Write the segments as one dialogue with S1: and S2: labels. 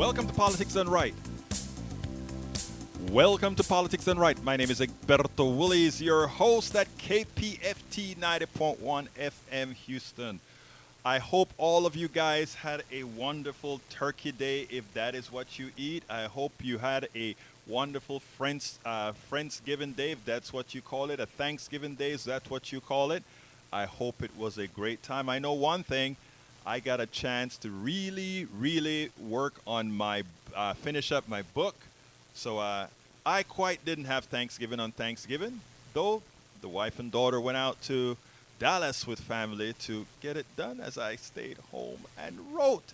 S1: Welcome to Politics Done Right. Welcome to Politics Done Right. My name is Egberto Willies, your host at KPFT 90.1 FM Houston. I hope all of you guys had a wonderful Turkey Day, if that is what you eat. I hope you had a wonderful Friendsgiving Day, if that's what you call it. A Thanksgiving Day, is that what you call it? I hope it was a great time. I know one thing. I got a chance to really work on my, finish up my book. So I quite didn't have Thanksgiving on Thanksgiving, though the wife and daughter went out to Dallas with family to get it done as I stayed home and wrote.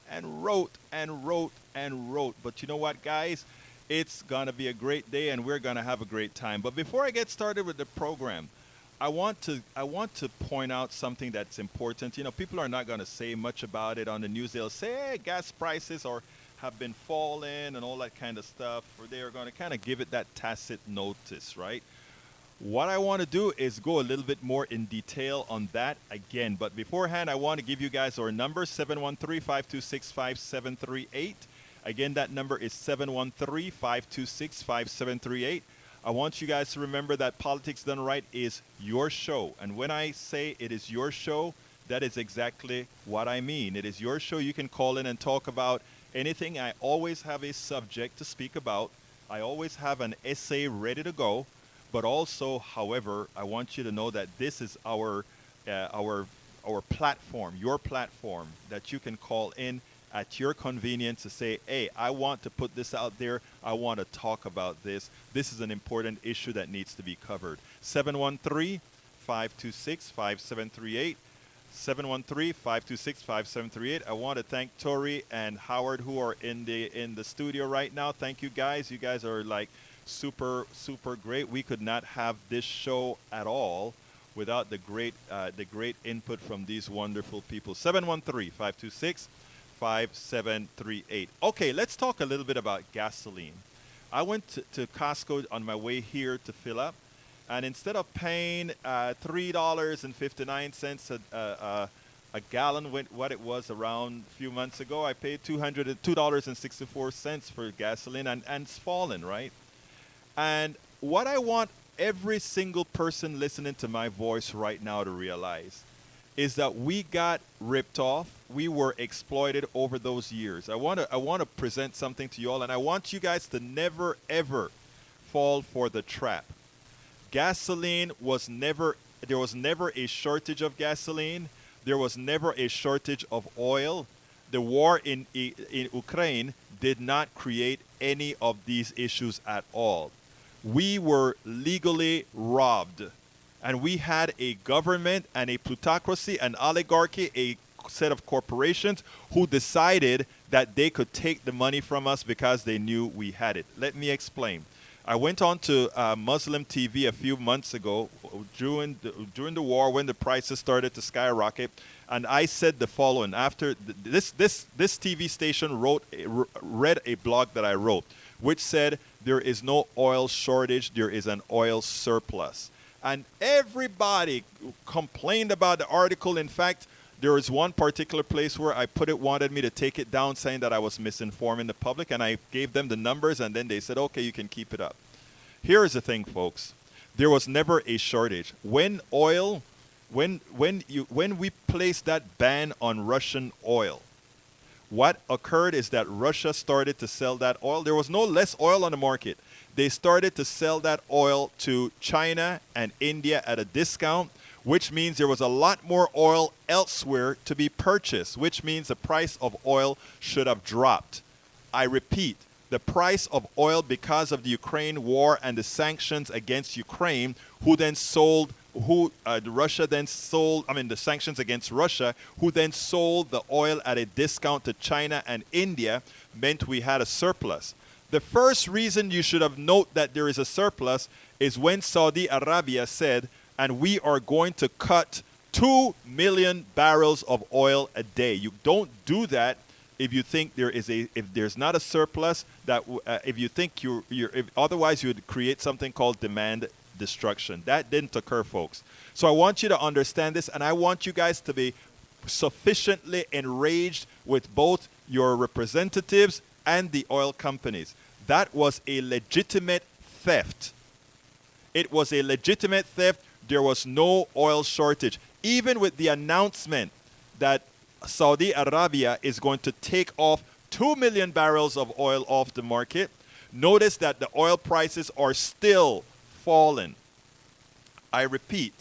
S1: But you know what, guys? It's going to be a great day and we're going to have a great time. But before I get started with the program, I want to point out something that's important. You know, people are not going to say much about it on the news. They'll say, hey, gas prices have been falling and all that kind of stuff. Or they are going to kind of give it that tacit notice, right? What I want to do is go a little bit more in detail on that again. But beforehand, I want to give you guys our number, 713-526-5738. Again, that number is 713-526-5738. I want you guys to remember that Politics Done Right is your show. And when I say it is your show, that is exactly what I mean. It is your show. You can call in and talk about anything. I always have a subject to speak about. I always have an essay ready to go. But also, however, I want you to know that this is our platform, your platform, that you can call in at your convenience to say, hey, I want to put this out there. I want to talk about this. This is an important issue that needs to be covered. 713-526-5738. 713-526-5738. I want to thank Tori and Howard who are in the studio right now. Thank you guys. You guys are like super great. We could not have this show at all without the great input from these wonderful people. 713-526-5738. Okay, let's talk a little bit about gasoline. I went to Costco on my way here to fill up, and instead of paying $3.59 a gallon, what it was around a few months ago, I paid $2.64 for gasoline, and it's fallen, right? And what I want every single person listening to my voice right now to realize is that we got ripped off. We were exploited over those years. I want to present something to you all, and I want you guys to never, ever fall for the trap. Gasoline was never, there was never a shortage of gasoline. There was never a shortage of oil. The war in Ukraine did not create any of these issues at all. We were legally robbed. And we had a government and a plutocracy, an oligarchy, a set of corporations who decided that they could take the money from us because they knew we had it. Let me explain. I went on to Muslim TV a few months ago during the war when the prices started to skyrocket, and I said the following. After this TV station read a blog that I wrote, which said there is no oil shortage, there is an oil surplus. And everybody complained about the article. In fact, there was one particular place where I put it, wanted me to take it down, saying that I was misinforming the public, and I gave them the numbers, and then they said, okay, you can keep it up. Here is the thing, folks. There was never a shortage. When we placed that ban on Russian oil, what occurred is that Russia started to sell that oil. There was no less oil on the market. They started to sell that oil to China and India at a discount, which means there was a lot more oil elsewhere to be purchased, which means the price of oil should have dropped. I repeat, the price of oil, because of the Ukraine war and the sanctions against Ukraine, the sanctions against Russia, who then sold the oil at a discount to China and India, meant we had a surplus. The first reason you should have noted that there is a surplus is when Saudi Arabia said, and we are going to cut 2 million barrels of oil a day. You don't do that if you think if there's not a surplus, if you think otherwise you would create something called demand destruction. That didn't occur, folks. So I want you to understand this, and I want you guys to be sufficiently enraged with both your representatives and the oil companies. That was a legitimate theft. It was a legitimate theft. There was no oil shortage. Even with the announcement that Saudi Arabia is going to take off 2 million barrels of oil off the market, notice that the oil prices are still falling. I repeat,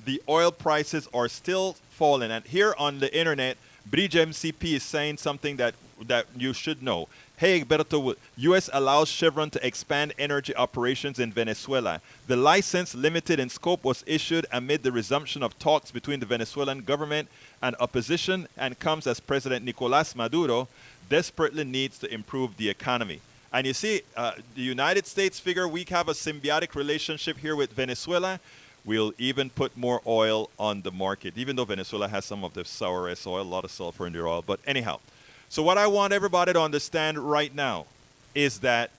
S1: the oil prices are still falling. And here on the internet, Bridge MCP is saying something that you should know. Hey, Berto, U.S. allows Chevron to expand energy operations in Venezuela. The license, limited in scope, was issued amid the resumption of talks between the Venezuelan government and opposition and comes as President Nicolás Maduro desperately needs to improve the economy. And you see, the United States figure we have a symbiotic relationship here with Venezuela. We'll even put more oil on the market, even though Venezuela has some of the sourest oil, a lot of sulfur in their oil. But anyhow, so what I want everybody to understand right now is that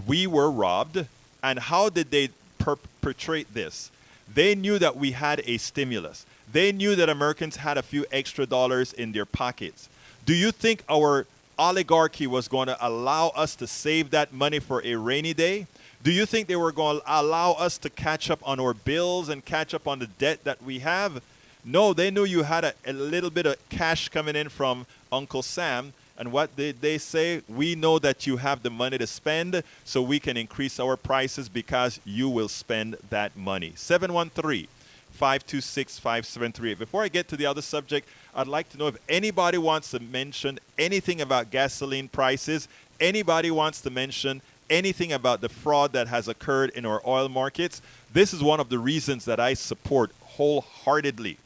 S1: we were robbed. And how did they perpetrate this? They knew that we had a stimulus. They knew that Americans had a few extra dollars in their pockets. Do you think our oligarchy was going to allow us to save that money for a rainy day? Do you think they were going to allow us to catch up on our bills and catch up on the debt that we have? No, they knew you had a little bit of cash coming in from Uncle Sam. And what did they say? We know that you have the money to spend, so we can increase our prices because you will spend that money. 713-526-5738. Before I get to the other subject, I'd like to know if anybody wants to mention anything about gasoline prices, anybody wants to mention anything about the fraud that has occurred in our oil markets. This is one of the reasons that I support wholeheartedly,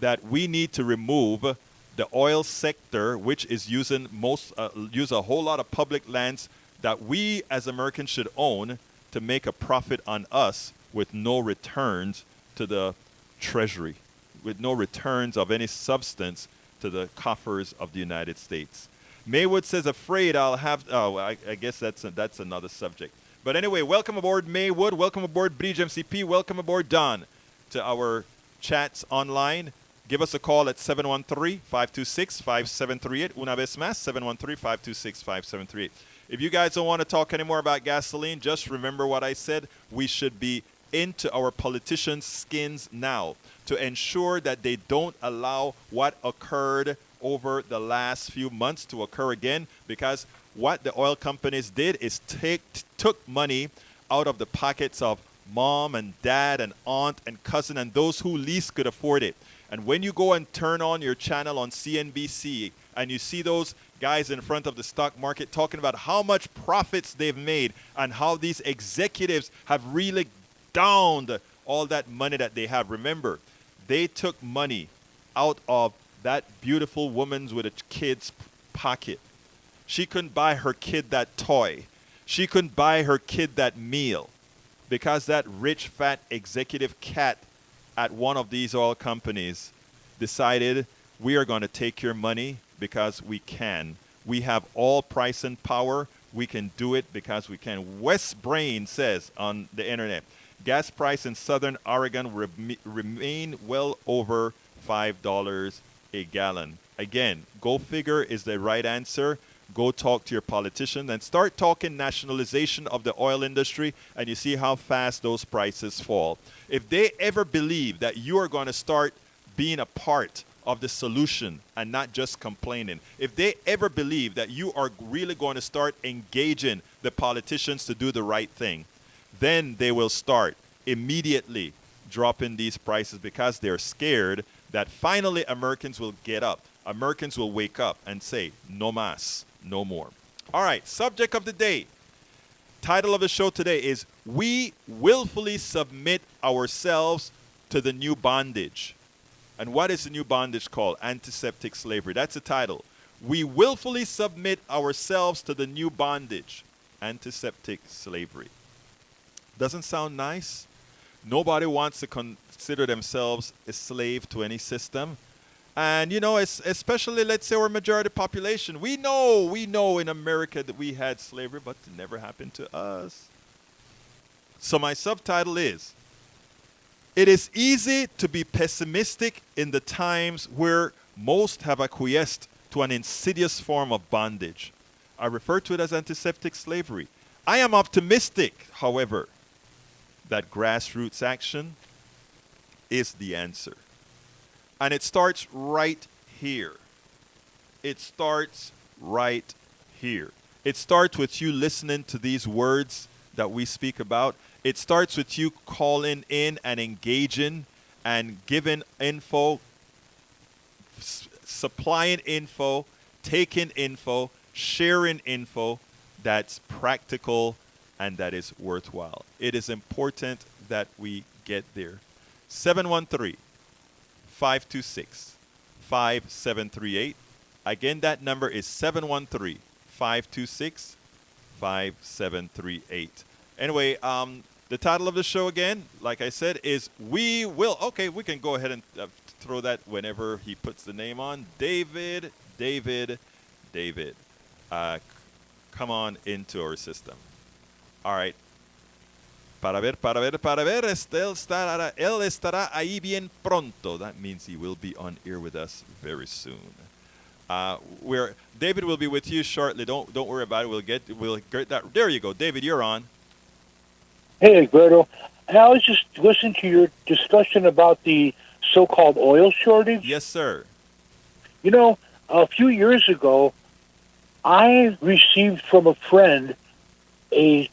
S1: that we need to remove the oil sector, which is using use a whole lot of public lands that we as Americans should own to make a profit on us with no returns to the treasury, with no returns of any substance to the coffers of the United States. Maywood says, afraid I'll have, I guess that's another subject. But anyway, welcome aboard Maywood, welcome aboard Bridge MCP, welcome aboard Don to our chats online. Give us a call at 713-526-5738. Una vez más, 713-526-5738. If you guys don't want to talk anymore about gasoline, just remember what I said. We should be into our politicians' skins now to ensure that they don't allow what occurred over the last few months to occur again, because what the oil companies did is took money out of the pockets of mom and dad and aunt and cousin and those who least could afford it. And when you go and turn on your channel on CNBC and you see those guys in front of the stock market talking about how much profits they've made and how these executives have really downed all that money that they have, remember, they took money out of that beautiful woman's with a kid's pocket. She couldn't buy her kid that toy. She couldn't buy her kid that meal because that rich, fat executive cat at one of these oil companies decided, we are going to take your money because we can. We have all pricing power. We can do it because we can. West Brain says on the internet, gas price in southern Oregon remain well over $5 a gallon. Again, go figure is the right answer. Go talk to your politician and start talking nationalization of the oil industry, and you see how fast those prices fall. If they ever believe that you are going to start being a part of the solution and not just complaining, if they ever believe that you are really going to start engaging the politicians to do the right thing, then they will start immediately dropping these prices because they're scared that finally Americans will get up. Americans will wake up and say, no mas, no more. All right, subject of the day. Title of the show today is, We Willfully Submit Ourselves to the New Bondage. And what is the new bondage called? Antiseptic slavery. That's the title. We willfully submit ourselves to the new bondage. Antiseptic slavery. Doesn't sound nice? Nobody wants to consider themselves a slave to any system. And, you know, especially, let's say, our majority population. We know in America that we had slavery, but it never happened to us. So my subtitle is, it is easy to be pessimistic in the times where most have acquiesced to an insidious form of bondage. I refer to it as antiseptic slavery. I am optimistic, however, that grassroots action is the answer. And it starts right here. It starts right here. It starts with you listening to these words that we speak about. It starts with you calling in and engaging and giving info, supplying info, taking info, sharing info that's practical and that is worthwhile. It is important that we get there. 713-526-5738. Again, that number is 713-526-5738. Anyway, the title of the show again, like I said, is We Will. Okay, we can go ahead and throw that whenever he puts the name on. David. Come on into our system. All right. Para ver. Él estará ahí bien pronto. That means he will be on air with us very soon. David will be with you shortly. Don't worry about it. We'll get that. There you go, David. You're on.
S2: Hey, Alberto. I was just listening to your discussion about the so-called oil shortage.
S1: Yes, sir.
S2: You know, a few years ago, I received from a friend a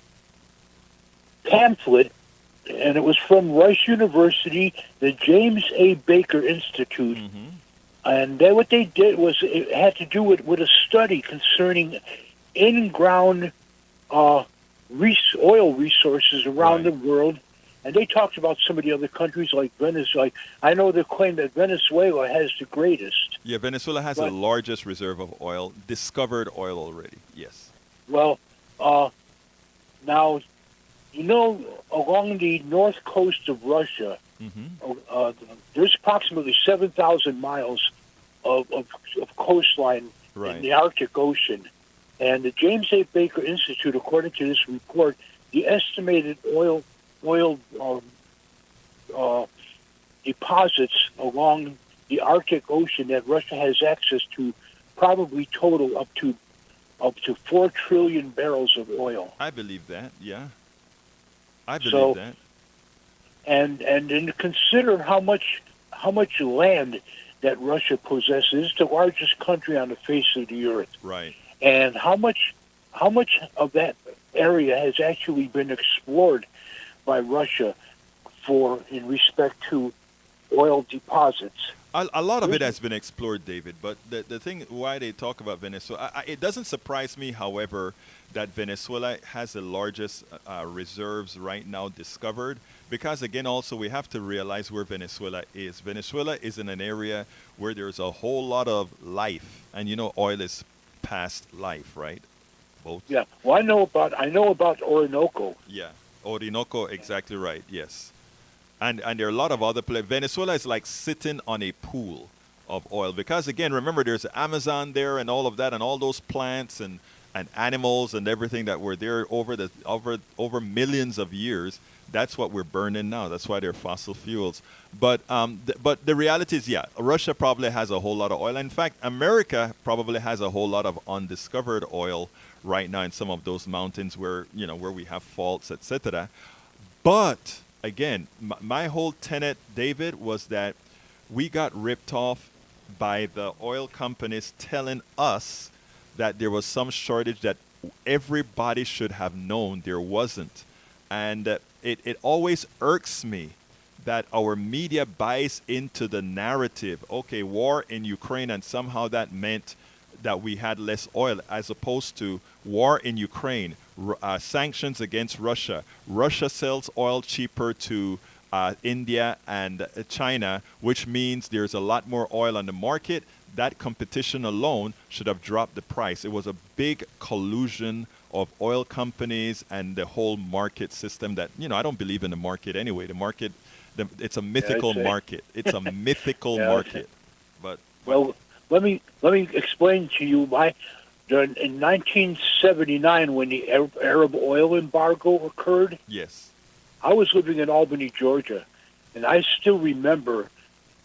S2: pamphlet, and it was from Rice University, the James A. Baker Institute.
S1: Mm-hmm.
S2: And what they did was it had to do with a study concerning in-ground oil resources around the world. And they talked about some of the other countries like Venezuela. I know they claim that Venezuela has the greatest.
S1: Yeah, Venezuela has the largest reserve of oil, discovered oil already. Yes.
S2: Well, now, you know, along the north coast of Russia, there's approximately 7,000 miles of coastline in the Arctic Ocean. And the James A. Baker Institute, according to this report, the estimated oil deposits along the Arctic Ocean that Russia has access to probably total up to 4 trillion barrels of oil.
S1: I believe that. Yeah, I believe that.
S2: And then consider how much land that Russia possesses, the largest country on the face of the earth.
S1: Right.
S2: And how much of that area has actually been explored by Russia in respect to oil deposits.
S1: A lot of it has been explored, David, but the thing why they talk about Venezuela, it doesn't surprise me, however, that Venezuela has the largest reserves right now discovered, because again, also we have to realize where Venezuela is. Venezuela is in an area where there's a whole lot of life, and you know oil is past life, right? Both.
S2: Yeah. Well, I know about Orinoco.
S1: Yeah. Orinoco, exactly right, yes. And there are a lot of other places. Venezuela is like sitting on a pool of oil because, again, remember, there's the Amazon there and all of that and all those plants and animals and everything that were there over millions of years. That's what we're burning now. That's why they're fossil fuels. But the reality is, yeah, Russia probably has a whole lot of oil. In fact, America probably has a whole lot of undiscovered oil right now in some of those mountains where we have faults, etc. But again, my whole tenet, David, was that we got ripped off by the oil companies telling us that there was some shortage that everybody should have known there wasn't. And it always irks me that our media buys into the narrative, okay, war in Ukraine, and somehow that meant that we had less oil, as opposed to war in Ukraine, sanctions against Russia. Russia sells oil cheaper to India and China, which means there's a lot more oil on the market. That competition alone should have dropped the price. It was a big collusion of oil companies and the whole market system that, I don't believe in the market anyway. The market, it's a mythical market. It's a mythical market.
S2: Well, let me explain to you in 1979 when the Arab oil embargo occurred.
S1: Yes.
S2: I was living in Albany, Georgia, and I still remember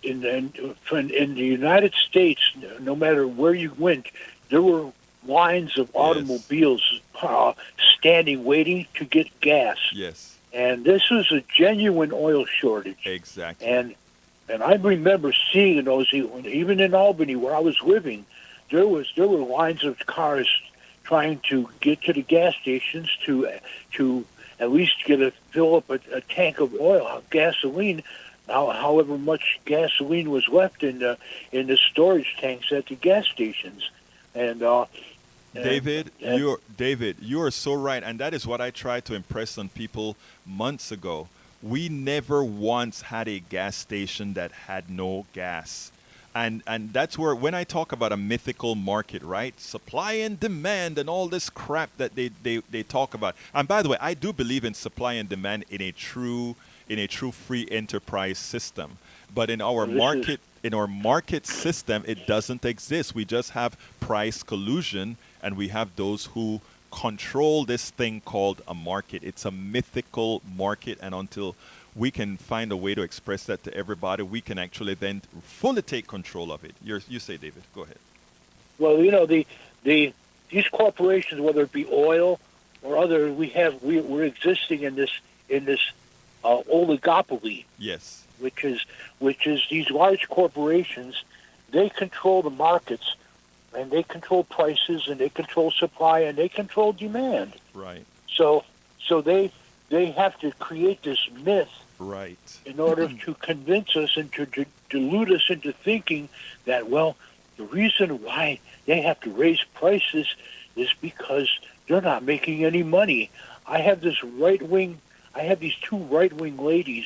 S2: in the United States, no matter where you went, there were lines of
S1: Yes.
S2: automobiles standing waiting to get gas.
S1: Yes.
S2: And this was a genuine oil shortage.
S1: Exactly.
S2: And I remember seeing those even in Albany where I was living. There were lines of cars trying to get to the gas stations to at least fill up a tank of oil, gasoline. However much gasoline was left in the storage tanks at the gas stations, and
S1: David,
S2: and
S1: you are so right, and that is what I tried to impress on people months ago. We never once had a gas station that had no gas. And that's where when I talk about a mythical market, right? Supply and demand and all this crap that they talk about. And by the way, I do believe in supply and demand in a true free enterprise system. But in our market system, it doesn't exist. We just have price collusion, and we have those who control this thing called a market. It's a mythical market, and until we can find a way to express that to everybody, we can actually then fully take control of it. You say, David. Go ahead.
S2: well, these corporations, whether it be oil or other, we're existing in this oligopoly,
S1: Yes.
S2: which is these large corporations. They control the markets, and they control prices, and they control supply, and they control demand.
S1: Right.
S2: So they have to create this myth
S1: Right.
S2: in order to convince us and to delude us into thinking that, well, the reason why they have to raise prices is because they're not making any money. I have these two right-wing ladies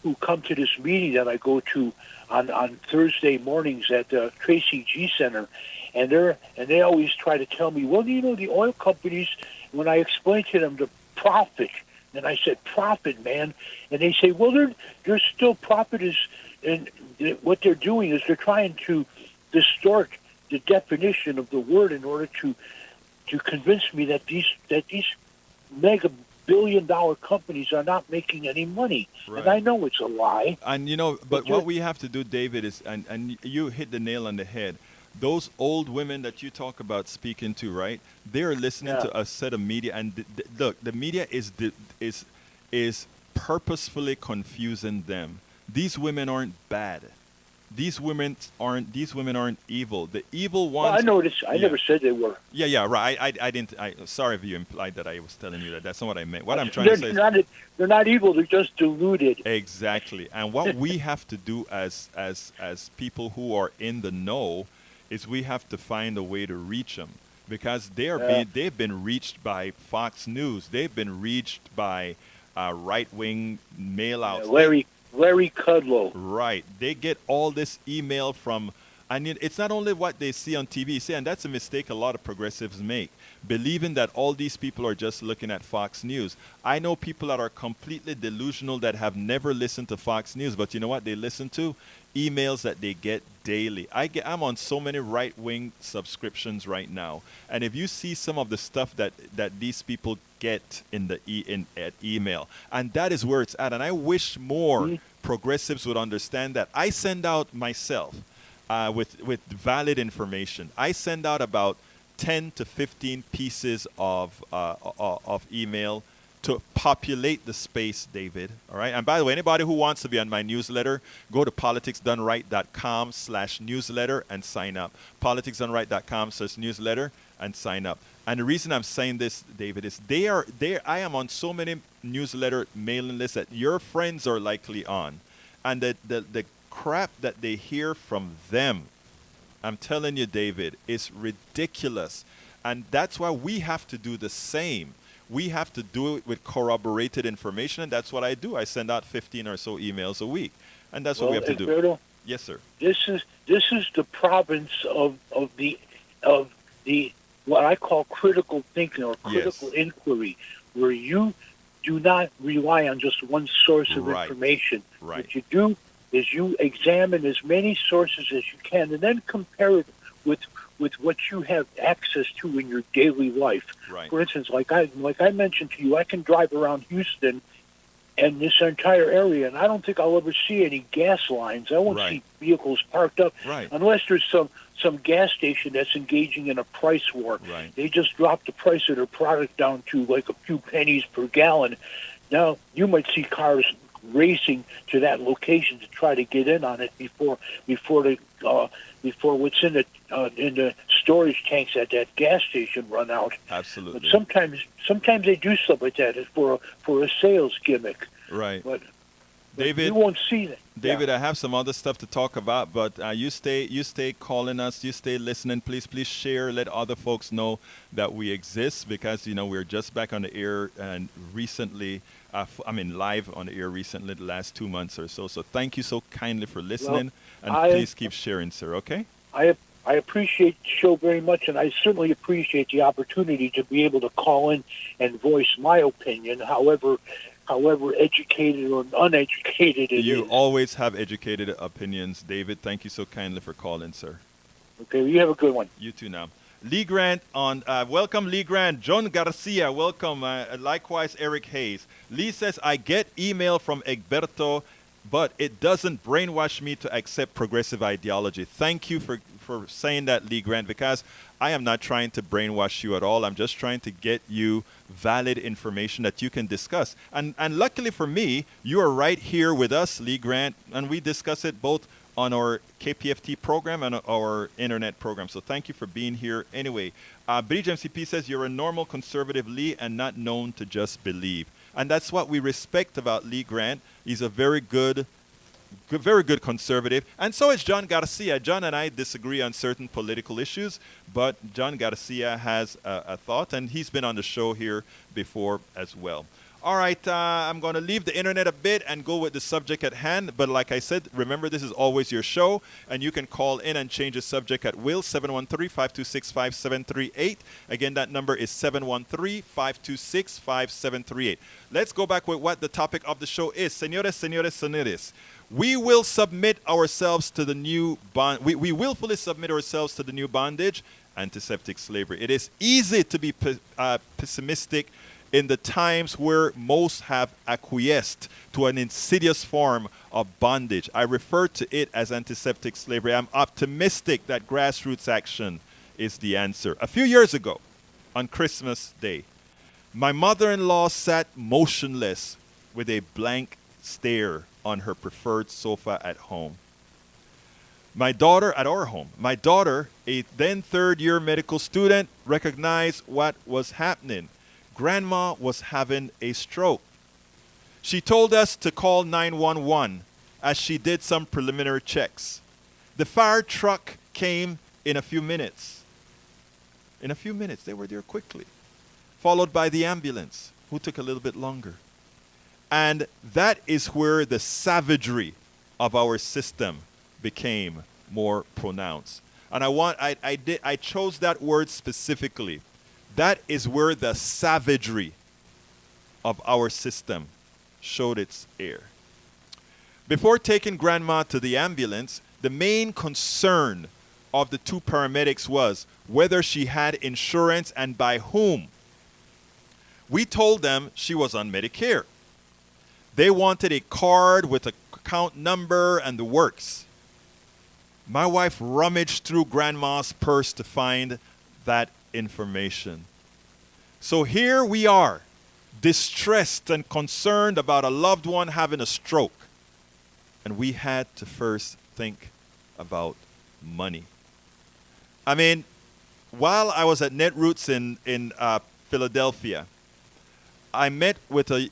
S2: who come to this meeting that I go to on Thursday mornings at the Tracy G Center, and they always try to tell me, well, the oil companies, when I explain to them the profit, and I said, profit, man, and they say, well, there's still profit is, and what they're doing is they're trying to distort the definition of the word in order to convince me that these mega billion-dollar companies are not making any money.
S1: Right.
S2: And I know it's a lie.
S1: And but what we have to do, David, is and you hit the nail on the head. Those old women that you talk about speaking to, right? They're listening to a set of media, and look, the media is purposefully confusing them. These women aren't bad. These women aren't evil. The evil ones.
S2: Well, I noticed. I never said they were.
S1: Yeah, right. I didn't. Sorry if you implied that I was telling you that. That's not what I meant. What I'm trying to say is
S2: they're not evil. They're just deluded.
S1: Exactly. And what we have to do as people who are in the know is we have to find a way to reach them, because they've been reached by Fox News. They've been reached by right-wing mail outs.
S2: Larry Kudlow.
S1: Right. They get all this email from, and it's not only what they see on TV. See, and that's a mistake a lot of progressives make, believing that all these people are just looking at Fox News. I know people that are completely delusional that have never listened to Fox News, but you know what they listen to? Emails that they get daily. I'm on so many right-wing subscriptions right now, and if you see some of the stuff that these people get in at email, and that is where it's at. And I wish more progressives would understand that. I send out myself with valid information. I send out about 10 to 15 pieces of email to populate the space, David. All right. And by the way, anybody who wants to be on my newsletter, go to politicsdoneright.com/newsletter and sign up. politicsdoneright.com/newsletter and sign up. And the reason I'm saying this, David, is I am on so many newsletter mailing lists that your friends are likely on. And the crap that they hear from them, I'm telling you, David, is ridiculous. And that's why we have to do the same. We have to do it with corroborated information, and that's what I do. I send out 15 or so emails a week, and that's what we have to do.
S2: Alberto,
S1: yes, sir.
S2: This is the province of the what I call critical thinking or critical inquiry, where you do not rely on just one source of information.
S1: Right.
S2: What you do is you examine as many sources as you can, and then compare it with what you have access to in your daily life.
S1: Right.
S2: For instance, like I mentioned to you, I can drive around Houston and this entire area, and I don't think I'll ever see any gas lines. I won't
S1: Right.
S2: see vehicles parked up
S1: Right.
S2: unless there's some gas station that's engaging in a price war.
S1: Right.
S2: They just dropped the price of their product down to like a few pennies per gallon. Now you might see cars racing to that location to try to get in on it before what's in the storage tanks at that gas station run out.
S1: Absolutely.
S2: But sometimes they do stuff like that for a sales gimmick.
S1: Right.
S2: But
S1: David,
S2: you won't see that.
S1: David, I have some other stuff to talk about, but you stay calling us, you stay listening. Please share, let other folks know that we exist, because we're just back on the air and recently, live on the air recently, the last 2 months or so. So thank you so kindly for listening, and please keep sharing, sir. Okay?
S2: I appreciate the show very much, and I certainly appreciate the opportunity to be able to call in and voice my opinion, however educated or uneducated it is.
S1: You always have educated opinions, David. Thank you so kindly for calling, sir.
S2: Okay, you have a good one.
S1: You too now. Lee Grant welcome, Lee Grant. John Garcia, welcome. Likewise, Eric Hayes. Lee says, I get email from Egberto, but it doesn't brainwash me to accept progressive ideology. Thank you for saying that, Lee Grant, because I am not trying to brainwash you at all. I'm just trying to get you valid information that you can discuss. And luckily for me, you are right here with us, Lee Grant, and we discuss it both on our KPFT program and our internet program. So thank you for being here. Anyway, Bridge MCP says you're a normal conservative, Lee, and not known to just believe. And that's what we respect about Lee Grant. He's a very good conservative. And so is John Garcia. John and I disagree on certain political issues, but John Garcia has a thought, and he's been on the show here before as well. All right, I'm going to leave the internet a bit and go with the subject at hand. But like I said, remember, this is always your show, and you can call in and change the subject at will, 713-526-5738. Again, that number is 713-526-5738. Let's go back with what the topic of the show is. Señores, we will submit ourselves to the new we willfully submit ourselves to the new bondage, antiseptic slavery. It is easy to be pessimistic in the times where most have acquiesced to an insidious form of bondage. I refer to it as antiseptic slavery. I'm optimistic that grassroots action is the answer. A few years ago, on Christmas Day, my mother-in-law sat motionless with a blank stare on her preferred sofa at home. My daughter, at our home, my daughter, a then third-year medical student, recognized what was happening. Grandma was having a stroke. She told us to call 911 as she did some preliminary checks. The fire truck came in a few minutes. In a few minutes, they were there quickly, followed by the ambulance, who took a little bit longer. And that is where the savagery of our system became more pronounced. And I chose that word specifically. That is where the savagery of our system showed its air. Before taking Grandma to the ambulance, the main concern of the two paramedics was whether she had insurance and by whom. We told them she was on Medicare. They wanted a card with an account number and the works. My wife rummaged through Grandma's purse to find that information. So here we are, distressed and concerned about a loved one having a stroke. And we had to first think about money. I mean, while I was at Netroots in Philadelphia, I met with a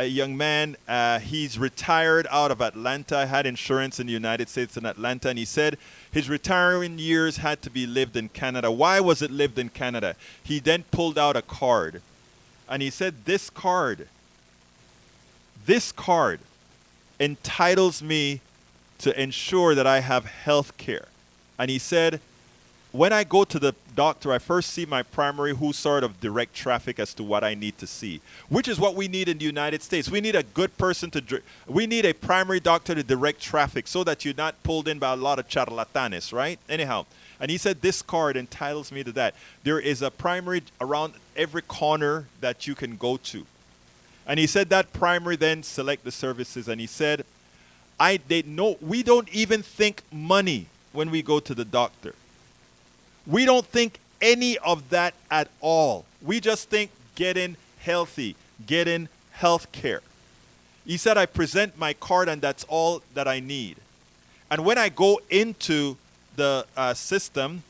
S1: young man. He's retired out of Atlanta, had insurance in the United States in Atlanta, and he said his retiring years had to be lived in Canada. Why was it lived in Canada? He then pulled out a card, and he said, this card entitles me to ensure that I have health care. And he said, when I go to the doctor, I first see my primary, who sort of direct traffic as to what I need to see, which is what we need in the United States. We need a good person we need a primary doctor to direct traffic so that you're not pulled in by a lot of charlatanes, right? Anyhow, and he said, this card entitles me to that. There is a primary around every corner that you can go to. And he said that primary then select the services. And he said, we don't even think money when we go to the doctor. We don't think any of that at all. We just think getting healthy, getting health care. He said, I present my card and that's all that I need. And when I go into the system,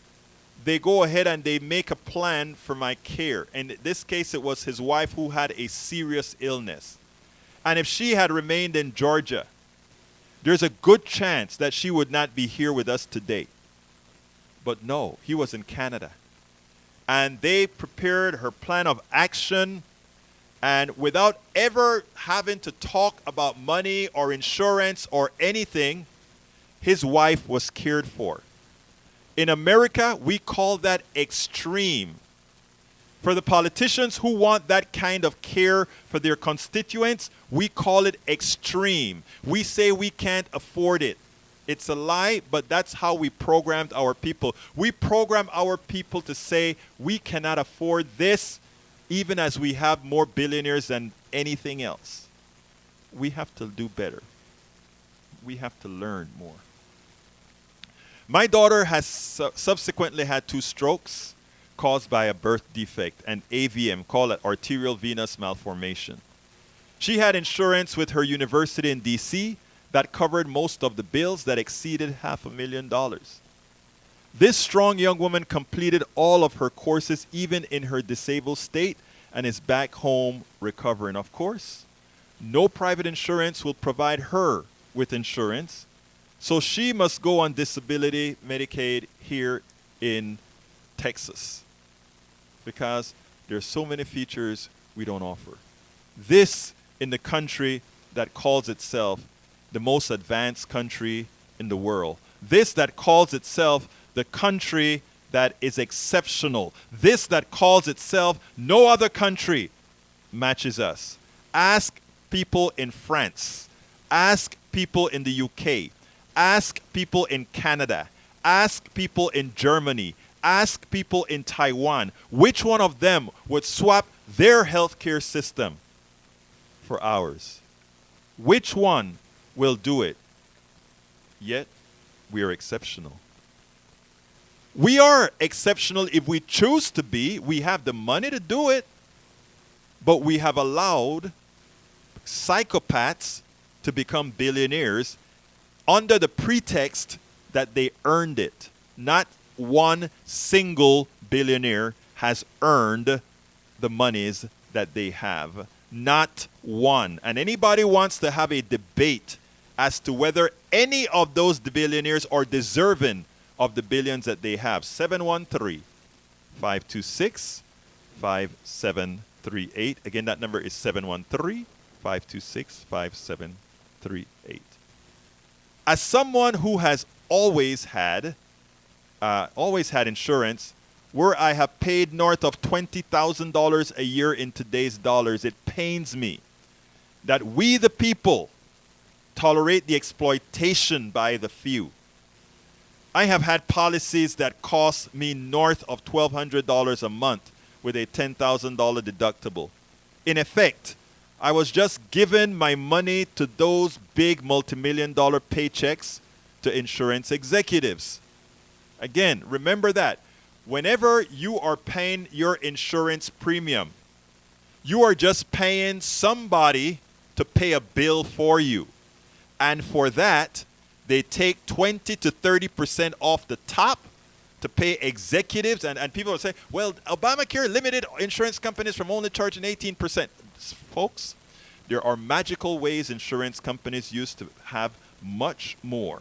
S1: they go ahead and they make a plan for my care. And in this case, it was his wife who had a serious illness. And if she had remained in Georgia, there's a good chance that she would not be here with us today. But no, he was in Canada. And they prepared her plan of action. And without ever having to talk about money or insurance or anything, his wife was cared for. In America, we call that extreme. For the politicians who want that kind of care for their constituents, we call it extreme. We say we can't afford it. It's a lie, but that's how we programmed our people. We program our people to say we cannot afford this, even as we have more billionaires than anything else. We have to do better. We have to learn more. My daughter has subsequently had 2 strokes caused by a birth defect, an AVM, called it arterial venous malformation. She had insurance with her university in D.C. that covered most of the bills that exceeded $500,000. This strong young woman completed all of her courses, even in her disabled state, and is back home recovering. Of course, no private insurance will provide her with insurance, so she must go on disability Medicaid here in Texas because there's so many features we don't offer. This in the country that calls itself the most advanced country in the world. This that calls itself the country that is exceptional. This that calls itself no other country matches us. Ask people in France. Ask people in the UK. Ask people in Canada. Ask people in Germany. Ask people in Taiwan. Which one of them would swap their healthcare system for ours? Which one will do it? Yet, we are exceptional. We are exceptional if we choose to be. We have the money to do it. But we have allowed psychopaths to become billionaires under the pretext that they earned it. Not one single billionaire has earned the monies that they have. Not one. And anybody wants to have a debate as to whether any of those billionaires are deserving of the billions that they have. 713-526-5738. Again, that number is 713-526-5738. As someone who has always had insurance, where I have paid north of $20,000 a year in today's dollars, it pains me that we the people tolerate the exploitation by the few. I have had policies that cost me north of $1,200 a month with a $10,000 deductible. In effect, I was just giving my money to those big multi-million-dollar paychecks to insurance executives. Again, remember that. Whenever you are paying your insurance premium, you are just paying somebody to pay a bill for you. And for that, they take 20 to 30% off the top to pay executives. And people will say, well, Obamacare limited insurance companies from only charging 18%. Folks, there are magical ways insurance companies use to have much more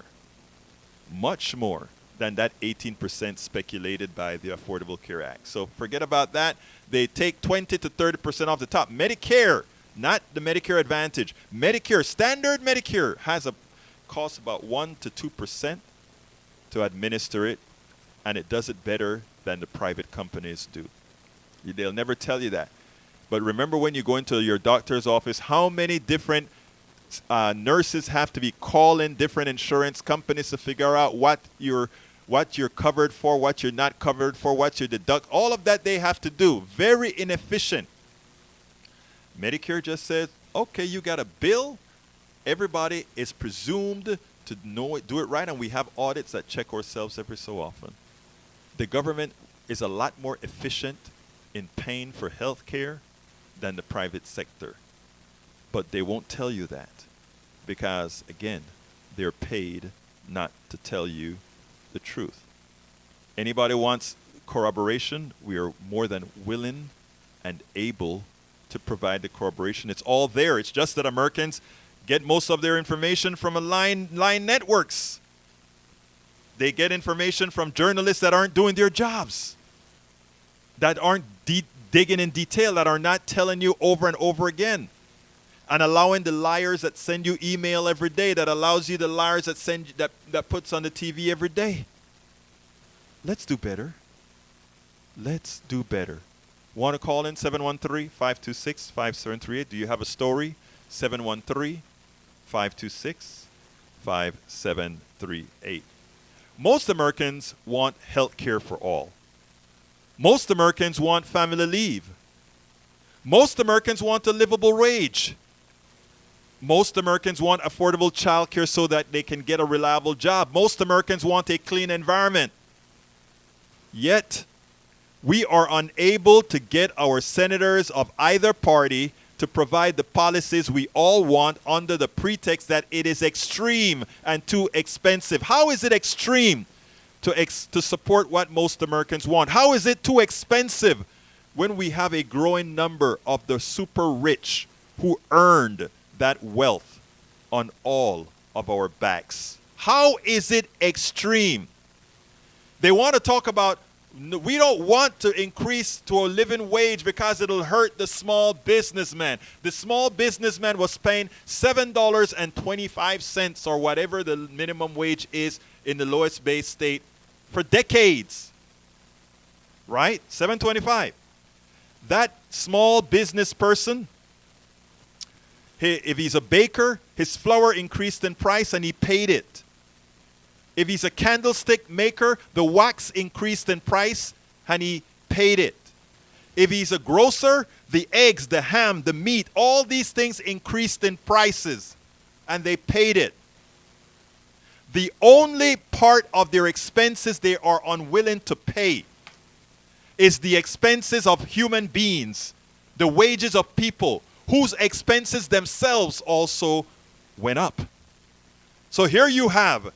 S1: than that 18% speculated by the Affordable Care Act. So forget about that. They take 20 to 30% off the top. Medicare, not the Medicare Advantage. Medicare, standard Medicare, has a cost about 1 to 2% to administer it, and it does it better than the private companies do. They'll never tell you that. But remember when you go into your doctor's office, how many different nurses have to be calling different insurance companies to figure out what you're covered for, what you're not covered for, what you deduct. All of that they have to do. Very inefficient. Medicare just says, okay, you got a bill. Everybody is presumed to know it, do it right, and we have audits that check ourselves every so often. The government is a lot more efficient in paying for health care than the private sector. But they won't tell you that because, again, they're paid not to tell you the truth. Anybody wants corroboration? We are more than willing and able to provide the corroboration. It's all there. It's just that Americans get most of their information from line networks. They get information from journalists that aren't doing their jobs, that aren't digging in detail, that are not telling you over and over again, and allowing the liars that send you email every day, that allows you the liars that send you, that puts on the TV every day. Let's do better. Let's do better. Want to call in 713-526-5738? Do you have a story? 713-526-5738. Most Americans want health care for all. Most Americans want family leave. Most Americans want a livable wage. Most Americans want affordable child care so that they can get a reliable job. Most Americans want a clean environment. Yet, we are unable to get our senators of either party to provide the policies we all want under the pretext that it is extreme and too expensive. How is it extreme to support what most Americans want? How is it too expensive when we have a growing number of the super rich who earned that wealth on all of our backs? How is it extreme? They want to talk about, we don't want to increase to a living wage because it'll hurt the small businessman. The small businessman was paying $7.25 or whatever the minimum wage is in the lowest base state for decades. Right? $7.25. That small business person, if he's a baker, his flour increased in price and he paid it. If he's a candlestick maker, the wax increased in price and he paid it. If he's a grocer, the eggs, the ham, the meat, all these things increased in prices and they paid it. The only part of their expenses they are unwilling to pay is the expenses of human beings, the wages of people whose expenses themselves also went up. So here you have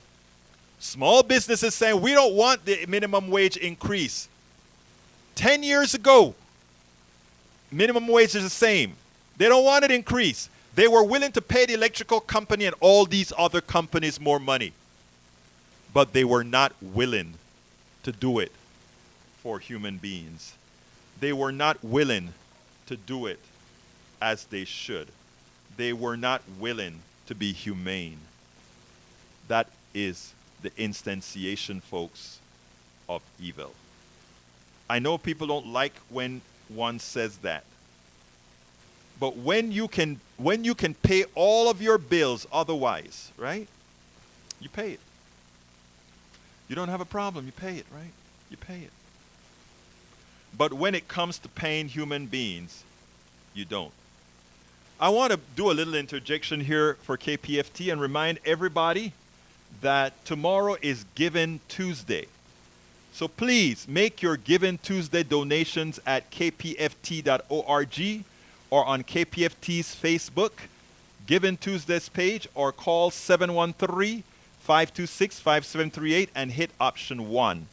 S1: small businesses saying, we don't want the minimum wage increase. 10 years ago, minimum wage is the same. They don't want it increased. They were willing to pay the electrical company and all these other companies more money. But they were not willing to do it for human beings. They were not willing to do it as they should. They were not willing to be humane. That is the instantiation, folks, of evil. I know people don't like when one says that. But when you can pay all of your bills otherwise, right? You pay it. You don't have a problem, you pay it, right? You pay it. But when it comes to paying human beings, you don't. I want to do a little interjection here for KPFT and remind everybody that tomorrow is Giving Tuesday. So please make your Giving Tuesday donations at kpft.org or on KPFT's Facebook, Giving Tuesday's page, or call 713-526-5738 and hit option 1.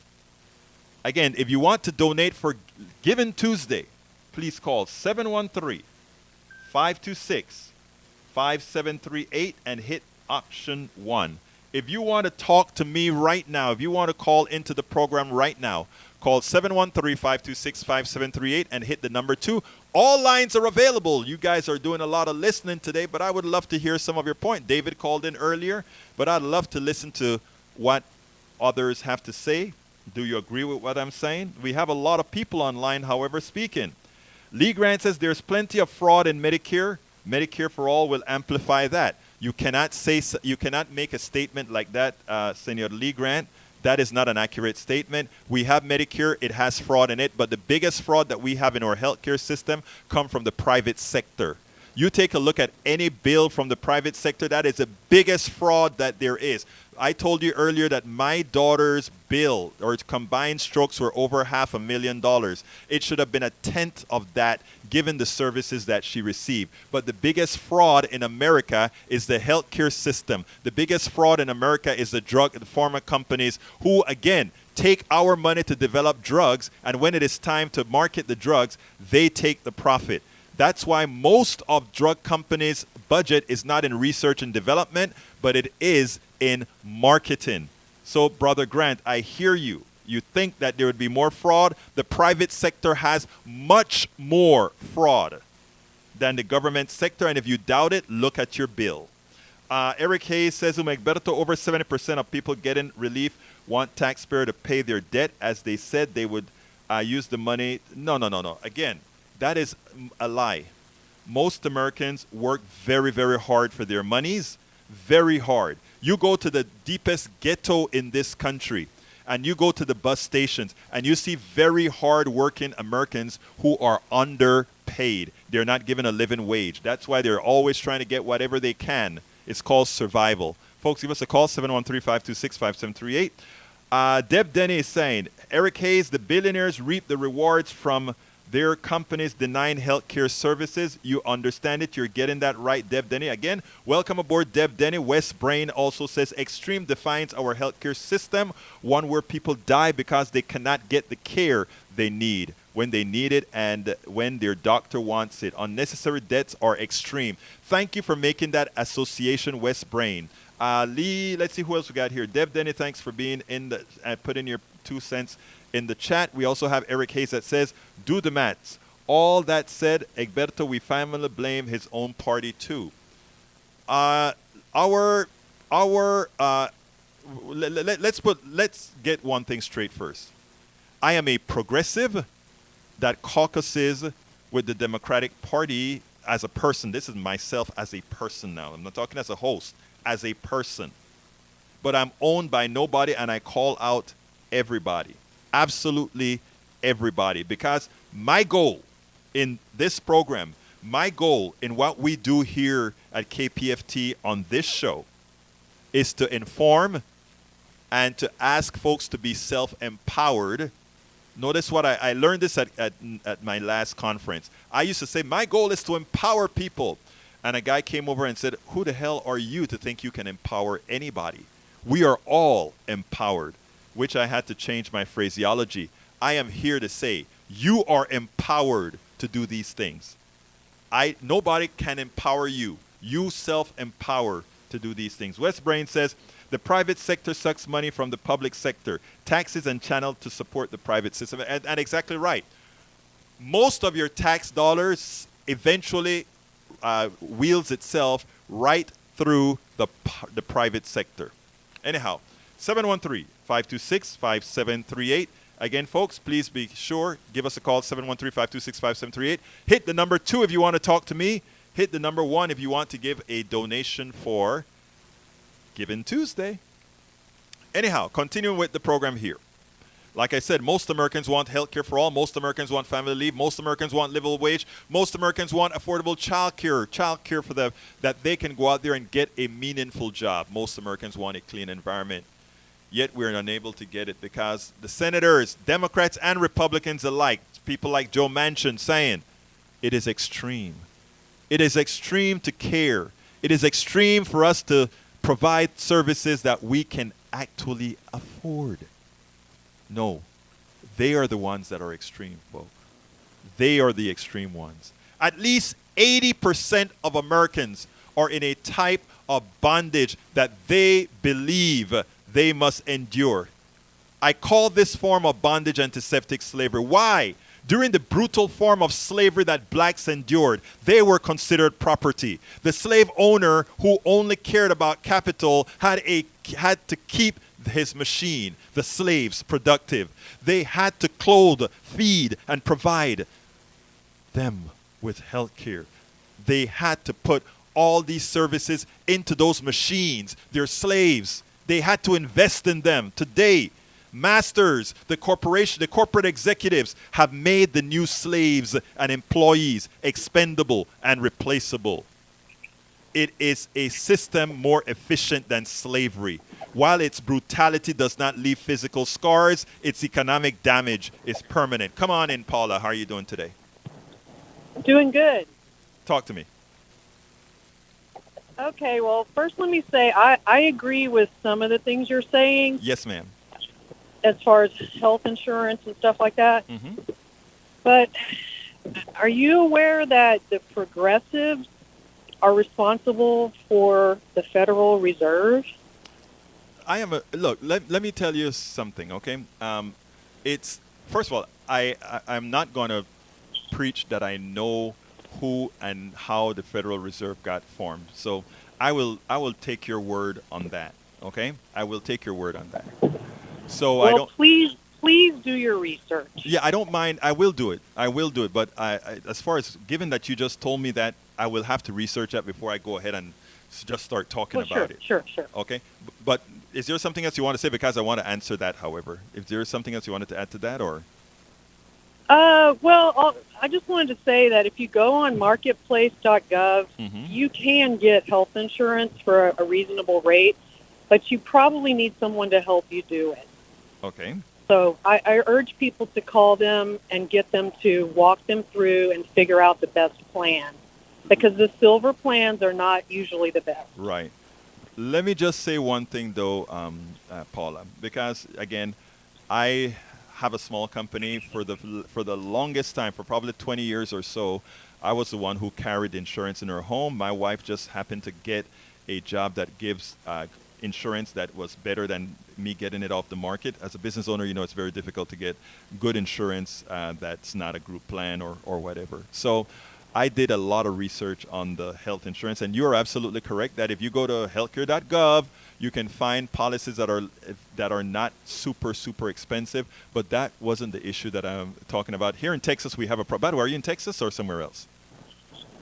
S1: Again, if you want to donate for Giving Tuesday, please call 713-526-5738 and hit option 1. If you want to talk to me right now, if you want to call into the program right now, call 713-526-5738 and hit the number 2. All lines are available. You guys are doing a lot of listening today, but I would love to hear some of your point. David called in earlier, but I'd love to listen to what others have to say. Do you agree with what I'm saying? We have a lot of people online, however, speaking. Lee Grant says there's plenty of fraud in Medicare. Medicare for All will amplify that. You cannot make a statement like that, Senor Lee Grant. That is not an accurate statement. We have Medicare. It has fraud in it. But the biggest fraud that we have in our healthcare system come from the private sector. You take a look at any bill from the private sector, that is the biggest fraud that there is. I told you earlier that my daughter's bill or combined strokes were over $500,000. It should have been a tenth of that given the services that she received. But the biggest fraud in America is the healthcare system. The biggest fraud in America is the pharma companies who, again, take our money to develop drugs, and when it is time to market the drugs, they take the profit. That's why most of drug companies' budget is not in research and development, but it is in marketing. So, Brother Grant, I hear you. You think that there would be more fraud. The private sector has much more fraud than the government sector, and if you doubt it, look at your bill. Eric Hayes says, Umegberto, over 70% of people getting relief want taxpayer to pay their debt, as they said they would use the money. No. Again, that is a lie. Most Americans work very, very hard for their monies, very hard. You go to the deepest ghetto in this country, and you go to the bus stations, and you see very hard-working Americans who are underpaid. They're not given a living wage. That's why they're always trying to get whatever they can. It's called survival. Folks, give us a call, 713-526-5738. Deb Denny is saying, Eric Hayes, the billionaires reap the rewards from their companies denying healthcare services. You understand it. You're getting that right, Deb Denny. Again, welcome aboard, Deb Denny. West Brain also says, extreme defines our healthcare system, one where people die because they cannot get the care they need when they need it and when their doctor wants it. Unnecessary deaths are extreme. Thank you for making that association, West Brain. Lee, let's see who else we got here. Deb Denny, thanks for being in the put in your 2 cents in the chat. We also have Eric Hayes that says, do the maths. All that said, Egberto, we finally blame his own party too. Let's get one thing straight first. I am a progressive that caucuses with the Democratic Party as a person. This is myself as a person now. I'm not talking as a host, as a person. But I'm owned by nobody, and I call out everybody. Absolutely everybody. Because my goal in this program, my goal in what we do here at KPFT on this show is to inform and to ask folks to be self-empowered. Notice what I learned this at my last conference. I used to say, my goal is to empower people. And a guy came over and said, who the hell are you to think you can empower anybody? We are all empowered, which I had to change my phraseology. I am here to say, you are empowered to do these things. Nobody can empower you. You self-empower to do these things. West Brain says, the private sector sucks money from the public sector. Taxes and channeled to support the private system. And exactly right. Most of your tax dollars eventually wields itself right through the private sector. Anyhow, 713-526-5738. Again, folks, please be sure, give us a call, 713-526-5738. Hit the number 2 if you want to talk to me. Hit the number 1 if you want to give a donation for Giving Tuesday. Anyhow, continuing with the program here. Like I said, most Americans want health care for all. Most Americans want family leave. Most Americans want livable wage. Most Americans want affordable child care for them, that they can go out there and get a meaningful job. Most Americans want a clean environment. Yet we're unable to get it because the senators, Democrats and Republicans alike, people like Joe Manchin saying, it is extreme. It is extreme to care. It is extreme for us to provide services that we can actually afford. No, they are the ones that are extreme, folks. They are the extreme ones. At least 80% of Americans are in a type of bondage that they believe they must endure. I call this form of bondage antiseptic slavery. Why? During the brutal form of slavery that blacks endured, they were considered property. The slave owner who only cared about capital had to keep his machine, the slaves, productive. They had to clothe, feed, and provide them with health care. They had to put all these services into those machines. They're slaves. They had to invest in them. Today, masters, the corporate executives have made the new slaves and employees expendable and replaceable. It is a system more efficient than slavery. While its brutality does not leave physical scars, its economic damage is permanent. Come on in, Paula. How are you doing today?
S3: Doing good.
S1: Talk to me.
S3: Okay, well, first let me say I agree with some of the things you're saying
S1: Yes, ma'am.
S3: as far as health insurance and stuff like that.
S1: Mm-hmm.
S3: But are you aware that the progressives are responsible for the Federal Reserve?
S1: Look, let me tell you something, okay? It's, first of all, I'm not going to preach that I know who and how the Federal Reserve got formed. So I will take your word on that, okay? I will take your word on that. So
S3: Well,
S1: I don't.
S3: please do your research.
S1: Yeah, I don't mind. I will do it. But as far as given that you just told me that, I will have to research that before I go ahead and just start talking
S3: Well,
S1: about it.
S3: Sure.
S1: Okay. But is there something else you want to say? Because I want to answer that, however. If there is something else you wanted to add to that, or?
S3: Well, I just wanted to say that if you go on marketplace.gov,
S1: Mm-hmm.
S3: you can get health insurance for a reasonable rate, but you probably need someone to help you do it.
S1: Okay.
S3: So I urge people to call them and get them to walk them through and figure out the best plan, because the silver plans are not usually the best.
S1: Right. Let me just say one thing, though, Paula, because, again, I have a small company. For the longest time, for probably 20 years or so, I was the one who carried insurance in her home. My wife just happened to get a job that gives insurance that was better than me getting it off the market. As a business owner, you know it's very difficult to get good insurance that's not a group plan or whatever. So I did a lot of research on the health insurance, and you are absolutely correct that if you go to healthcare.gov, you can find policies that are not super expensive. But that wasn't the issue that I'm talking about. Here in Texas, we have a problem. By the way, are you in Texas or somewhere else?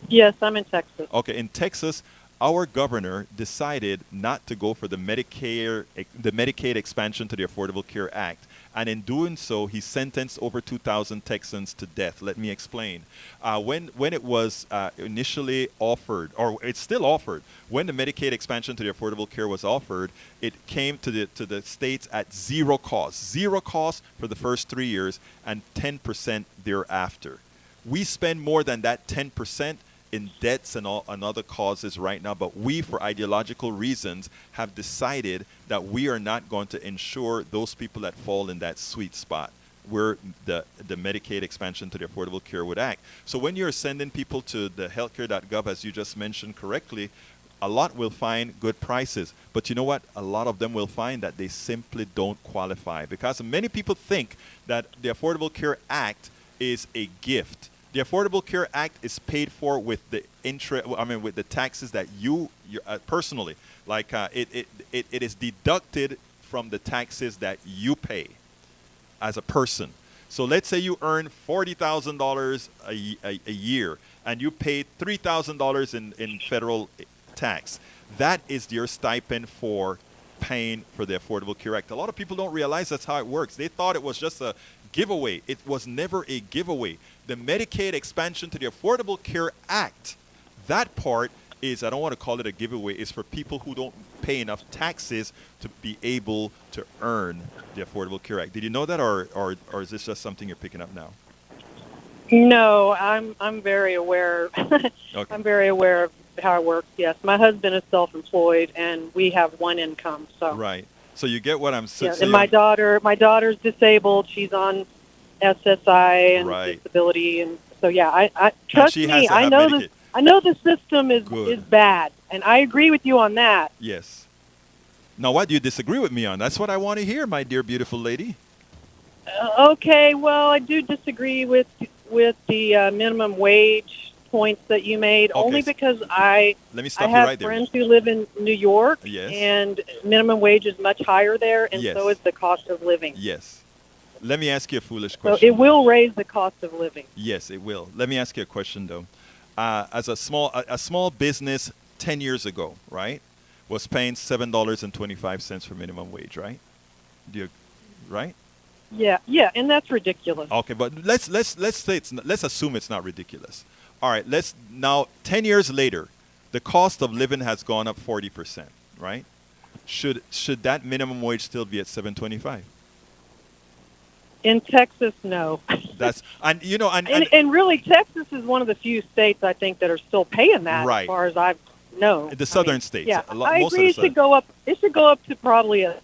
S3: Yes, I'm in Texas.
S1: Okay, in Texas, our governor decided not to go for the Medicaid expansion to the Affordable Care Act. And in doing so, he sentenced over 2,000 Texans to death. Let me explain. When it was initially offered, or it's still offered, when the Medicaid expansion to the Affordable Care was offered, it came to the states at zero cost for the first 3 years and 10% thereafter. We spend more than that 10% in debts and other causes right now, but we, for ideological reasons, have decided that we are not going to insure those people that fall in that sweet spot where the Medicaid expansion to the Affordable Care would act. So when you're sending people to the healthcare.gov, as you just mentioned correctly, a lot will find good prices. But you know what? A lot of them will find that they simply don't qualify, because many people think that the Affordable Care Act is a gift. The Affordable Care Act is paid for with the with the taxes that you personally, like it is deducted from the taxes that you pay as a person. So let's say you earn $40,000 a year and you pay $3,000 in federal tax. That is your stipend for paying for the Affordable Care Act. A lot of people don't realize that's how it works. They thought it was just a giveaway. It was never a giveaway. The Medicaid expansion to the Affordable Care Act, that part is, I don't want to call it a giveaway, is for people who don't pay enough taxes to be able to earn the Affordable Care Act. Did you know that, or is this just something you're picking up now?
S3: No, I'm very aware.
S1: Okay.
S3: I'm very aware of how it works. Yes, my husband is self-employed, and we have one income. So
S1: Right. So you get what I'm saying.
S3: yeah, and my daughter's disabled. She's on SSI and
S1: Right.
S3: disability, and so yeah, I trust
S1: she has
S3: me.
S1: to have Medicaid.
S3: I know the system is
S1: Good.
S3: bad, and I agree with you on that.
S1: Yes. Now, what do you disagree with me on? That's what I want to hear, my dear, beautiful lady.
S3: Okay, well, I do disagree with the minimum wage points that you made,
S1: Okay,
S3: only because I
S1: Let me stop you
S3: have
S1: right there.
S3: friends who live in New York,
S1: Yes.
S3: and minimum wage is much higher there, and
S1: Yes.
S3: so is the cost of living.
S1: Yes. Let me ask you a foolish
S3: So
S1: question.
S3: it will raise the cost of living.
S1: Yes, it will. Let me ask you a question, though. As a small business 10 years ago, right? was paying $7.25 for minimum wage, right? Do you, right?
S3: Yeah, and that's ridiculous.
S1: Okay, but let's assume it's not ridiculous. All right, let's now 10 years later, the cost of living has gone up 40%, right? Should that minimum wage still be at 7.25?
S3: In Texas, no.
S1: That's and you know
S3: And really, Texas is one of the few states I think that are still paying that,
S1: Right.
S3: as far as I've known.
S1: the southern states.
S3: Yeah,
S1: most
S3: I
S1: of
S3: agree.
S1: the
S3: It should go up. It should go up to probably a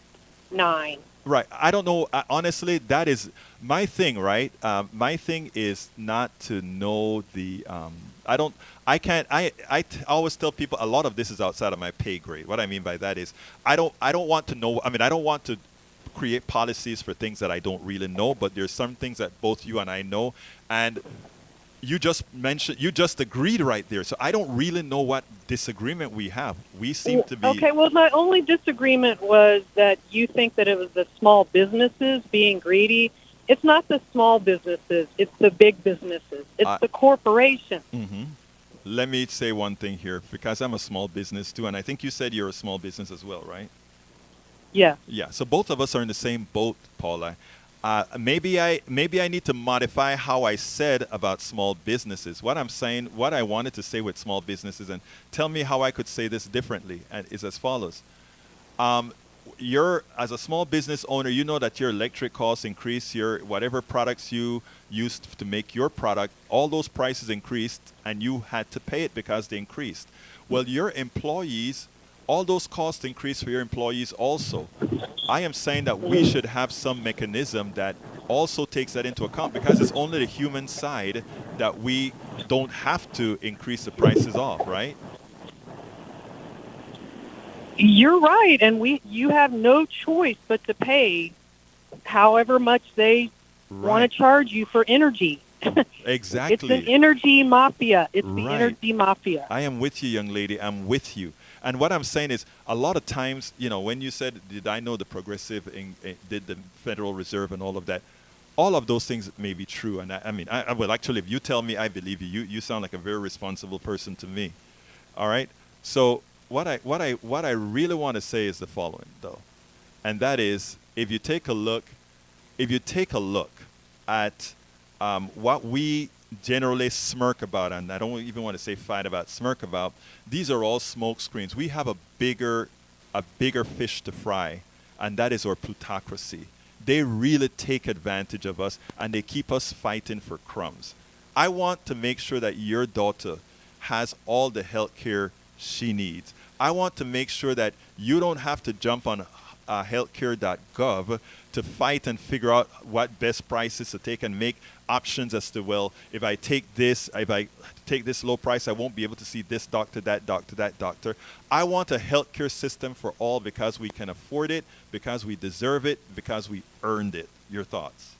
S3: 9.
S1: Right. I don't know. Honestly, that is my thing, right? My thing is not to know the. I don't. I can't. Always tell people a lot of this is outside of my pay grade. What I mean by that is I don't want to know. I mean, I don't want to create policies for things that I don't really know. But there's some things that both you and I know, and you just agreed right there. So I don't really know what disagreement we have. We seem to be
S3: Okay, well, my only disagreement was that you think that it was the small businesses being greedy. It's not the small businesses. It's the big businesses. It's the corporations.
S1: Mhm. Let me say one thing here, because I'm a small business too, and I think you said you're a small business as well, right?
S3: Yeah.
S1: Yeah. So both of us are in the same boat, Paula. Maybe I need to modify how I said about small businesses. What I'm saying, what I wanted to say with small businesses, and tell me how I could say this differently, and is as follows. You're as a small business owner, you know that your electric costs increase, your whatever products you used to make your product, all those prices increased, and you had to pay it because they increased. Well, your employees, all those costs increase for your employees also. I am saying that we should have some mechanism that also takes that into account, because it's only the human side that we don't have to increase the prices off, right?
S3: You're right, and you have no choice but to pay however much they want
S1: Right.
S3: to charge you for energy.
S1: Exactly.
S3: It's an energy mafia. It's the
S1: Right.
S3: energy mafia.
S1: I am with you, young lady. I'm with you. And what I'm saying is, a lot of times, when you said, did I know the progressive, did the Federal Reserve and all of that, all of those things may be true. And well, actually, if you tell me, I believe you. You sound like a very responsible person to me. All right? So what I really want to say is the following, though. And that is, if you take a look at what we generally smirk about, and I don't even want to say fight about, smirk about, these are all smoke screens. We have a bigger fish to fry, and that is our plutocracy. They really take advantage of us, and they keep us fighting for crumbs. I want to make sure that your daughter has all the health care she needs. I want to make sure that you don't have to jump on healthcare.gov to fight and figure out what best prices to take and make options as to, well, if I take this low price, I won't be able to see this doctor, that doctor, that doctor. I want a healthcare system for all, because we can afford it, because we deserve it, because we earned it. Your thoughts?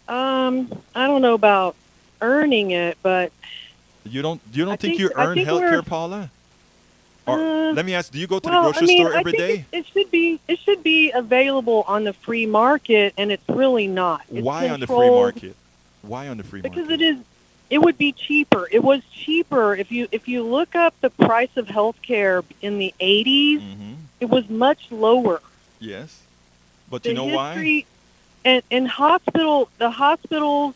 S3: I don't know about earning it, but
S1: You don't think
S3: think-
S1: you
S3: I
S1: earn
S3: think
S1: healthcare,
S3: we're-
S1: Paula? Or let me ask, do you go to the
S3: well,
S1: grocery store every
S3: I
S1: day?
S3: think it should be available on the free market, and it's really not. It's
S1: Why on the free
S3: controlled
S1: market? Why on the free
S3: Because
S1: market?
S3: it would be cheaper. It was cheaper if you look up the price of healthcare in the 80s.
S1: Mm-hmm.
S3: It was much lower.
S1: Yes. But
S3: The
S1: you know why?
S3: history and the hospitals,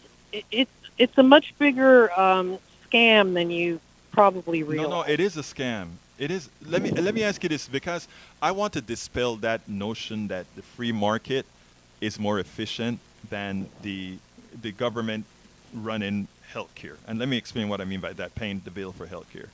S3: it's a much bigger scam than you probably realize.
S1: No, it is a scam. It is. Let me ask you this, because I want to dispel that notion that the free market is more efficient than the government running healthcare. And let me explain what I mean by that, paying the bill for healthcare.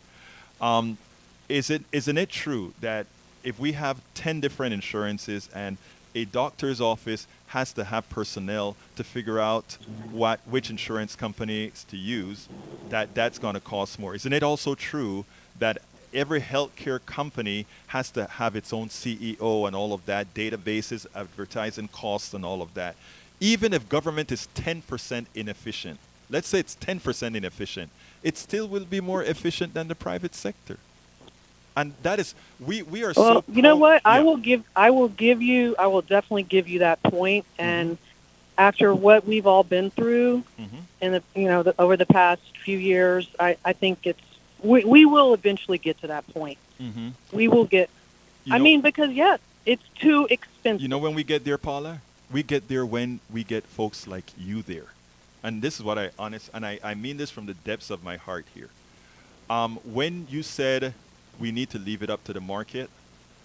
S1: Isn't it true that if we have 10 different insurances and a doctor's office has to have personnel to figure out which insurance companies to use, that's going to cost more? Isn't it also true that every healthcare company has to have its own CEO and all of that, databases, advertising costs, and all of that? Even if government is 10% inefficient, let's say it's 10% inefficient, it still will be more efficient than the private sector. And that is, we are so.
S3: Well, you know what? I
S1: Yeah.
S3: will definitely give you that point. And after what we've all been through,
S1: Mhm.
S3: in over the past few years, I think we will eventually get to that point.
S1: Mm-hmm.
S3: We will get.
S1: You know,
S3: Because yes, it's too expensive.
S1: you know when we get there, Paula? We get there when we get folks like you there. And this is what I mean this from the depths of my heart here. When you said we need to leave it up to the market,